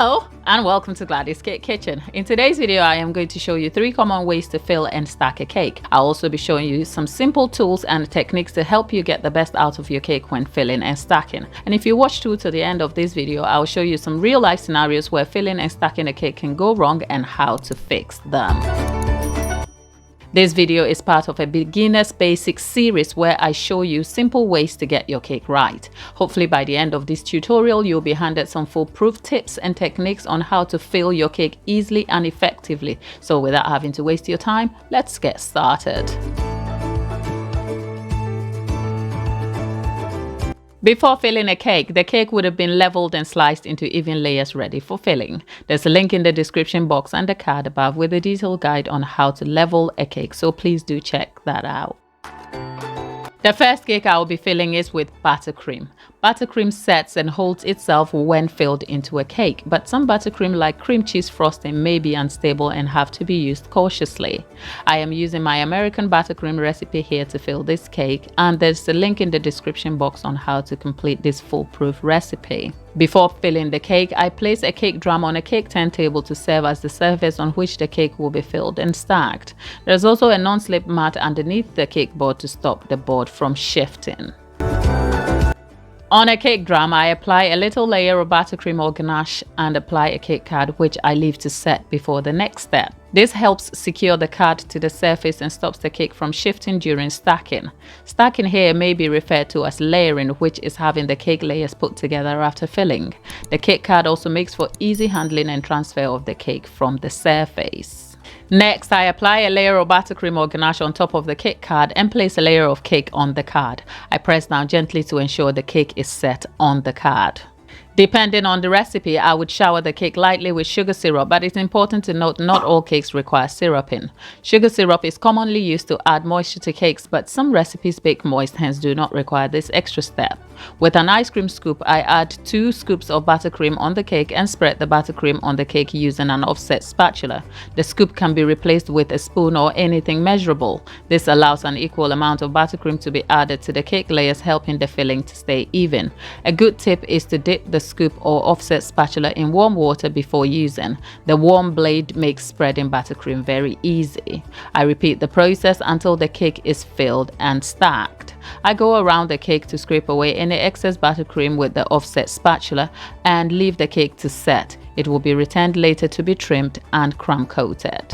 Hello and welcome to Gladys Cake Kitchen. In today's video, I am going to show you 3 common ways to fill and stack a cake. I'll also be showing you some simple tools and techniques to help you get the best out of your cake when filling and stacking. And if you watch through to the end of this video, I'll show you some real life scenarios where filling and stacking a cake can go wrong and how to fix them. This video is part of a beginner's basics series where I show you simple ways to get your cake right. Hopefully by the end of this tutorial, you'll be handed some foolproof tips and techniques on how to fill your cake easily and effectively. So without having to waste your time, let's get started. Before filling a cake, the cake would have been leveled and sliced into even layers ready for filling. There's a link in the description box and a card above with a detailed guide on how to level a cake, so please do check that out. The first cake I will be filling is with buttercream. Buttercream sets and holds itself when filled into a cake, but some buttercream like cream cheese frosting may be unstable and have to be used cautiously. I am using my American buttercream recipe here to fill this cake, and there's a link in the description box on how to complete this foolproof recipe. Before filling the cake, I place a cake drum on a cake turntable to serve as the surface on which the cake will be filled and stacked. There's also a non-slip mat underneath the cake board to stop the board from shifting. On a cake drum, I apply a little layer of buttercream or ganache and apply a cake card, which I leave to set before the next step. This helps secure the card to the surface and stops the cake from shifting during stacking. Stacking here may be referred to as layering, which is having the cake layers put together after filling. The cake card also makes for easy handling and transfer of the cake from the surface. Next, I apply a layer of buttercream or ganache on top of the cake card and place a layer of cake on the card. I press down gently to ensure the cake is set on the card. Depending on the recipe, I would shower the cake lightly with sugar syrup, but it's important to note not all cakes require syruping. Sugar syrup is commonly used to add moisture to cakes, but some recipes bake moist, hence do not require this extra step. With an ice cream scoop, I add 2 scoops of buttercream on the cake and spread the buttercream on the cake using an offset spatula. The scoop can be replaced with a spoon or anything measurable. This allows an equal amount of buttercream to be added to the cake layers, helping the filling to stay even. A good tip is to dip the scoop or offset spatula in warm water before using. The warm blade makes spreading buttercream very easy. I repeat the process until the cake is filled and stacked. I go around the cake to scrape away any excess buttercream with the offset spatula and leave the cake to set. It will be returned later to be trimmed and crumb coated.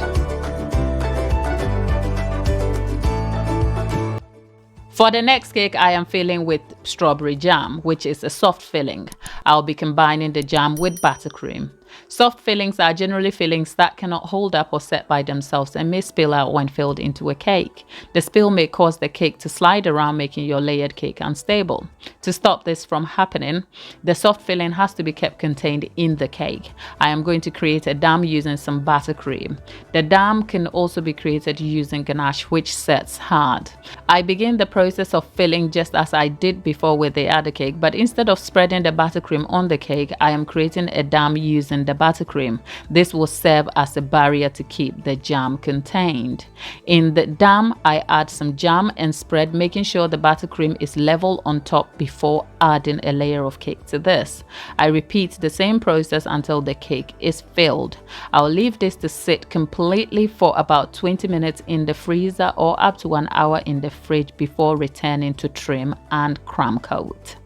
For the next cake, I am filling with strawberry jam, which is a soft filling. I'll be combining the jam with buttercream. Soft fillings are generally fillings that cannot hold up or set by themselves and may spill out when filled into a cake. The spill may cause the cake to slide around, making your layered cake unstable. To stop this from happening, the soft filling has to be kept contained in the cake. I am going to create a dam using some buttercream. The dam can also be created using ganache, which sets hard. I begin the process of filling just as I did before with the other cake, but instead of spreading the buttercream on the cake, I am creating a dam using the buttercream. This will serve as a barrier to keep the jam contained. In the dam, I add some jam and spread, making sure the buttercream is level on top before adding a layer of cake to this. I repeat the same process until the cake is filled. I'll leave this to sit completely for about 20 minutes in the freezer or up to 1 hour in the fridge before returning to trim and crumb coat.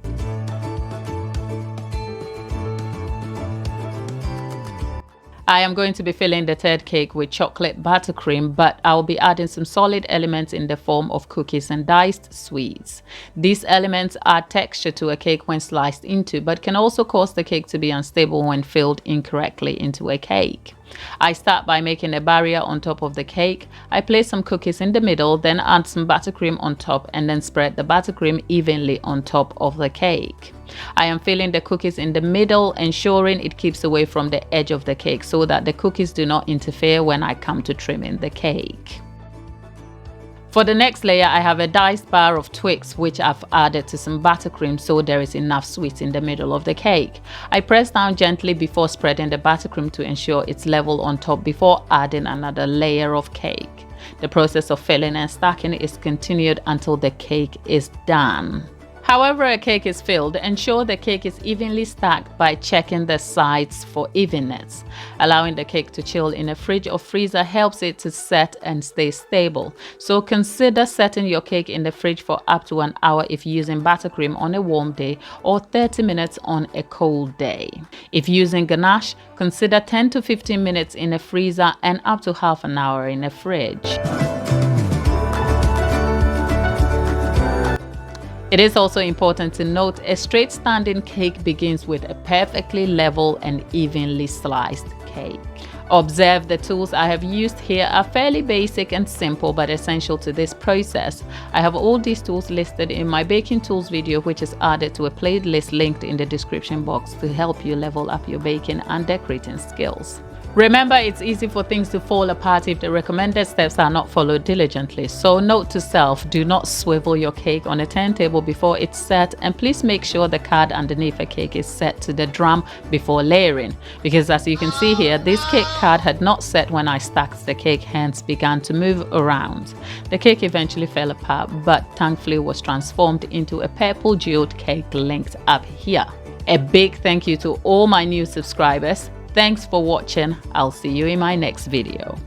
I am going to be filling the third cake with chocolate buttercream, but I'll be adding some solid elements in the form of cookies and diced sweets. These elements add texture to a cake when sliced into, but can also cause the cake to be unstable when filled incorrectly into a cake. I start by making a barrier on top of the cake. I place some cookies in the middle, then add some buttercream on top and then spread the buttercream evenly on top of the cake. I am filling the cookies in the middle, ensuring it keeps away from the edge of the cake so that the cookies do not interfere when I come to trimming the cake. For the next layer, I have a diced bar of Twix, which I've added to some buttercream so there is enough sweet in the middle of the cake. I press down gently before spreading the buttercream to ensure it's level on top before adding another layer of cake. The process of filling and stacking is continued until the cake is done. However a cake is filled, ensure the cake is evenly stacked by checking the sides for evenness. Allowing the cake to chill in a fridge or freezer helps it to set and stay stable. So consider setting your cake in the fridge for up to an hour if using buttercream on a warm day or 30 minutes on a cold day. If using ganache, consider 10 to 15 minutes in a freezer and up to half an hour in a fridge. It is also important to note a straight standing cake begins with a perfectly level and evenly sliced cake. Observe the tools I have used here are fairly basic and simple but essential to this process. I have all these tools listed in my baking tools video, which is added to a playlist linked in the description box to help you level up your baking and decorating skills. Remember, it's easy for things to fall apart if the recommended steps are not followed diligently. So note to self, do not swivel your cake on a turntable before it's set, and please make sure the card underneath a cake is set to the drum before layering, because as you can see here, this cake card had not set when I stacked the cake, hence began to move around. The cake eventually fell apart, but thankfully was transformed into a purple jeweled cake linked up here. A big thank you to all my new subscribers. Thanks for watching. I'll see you in my next video.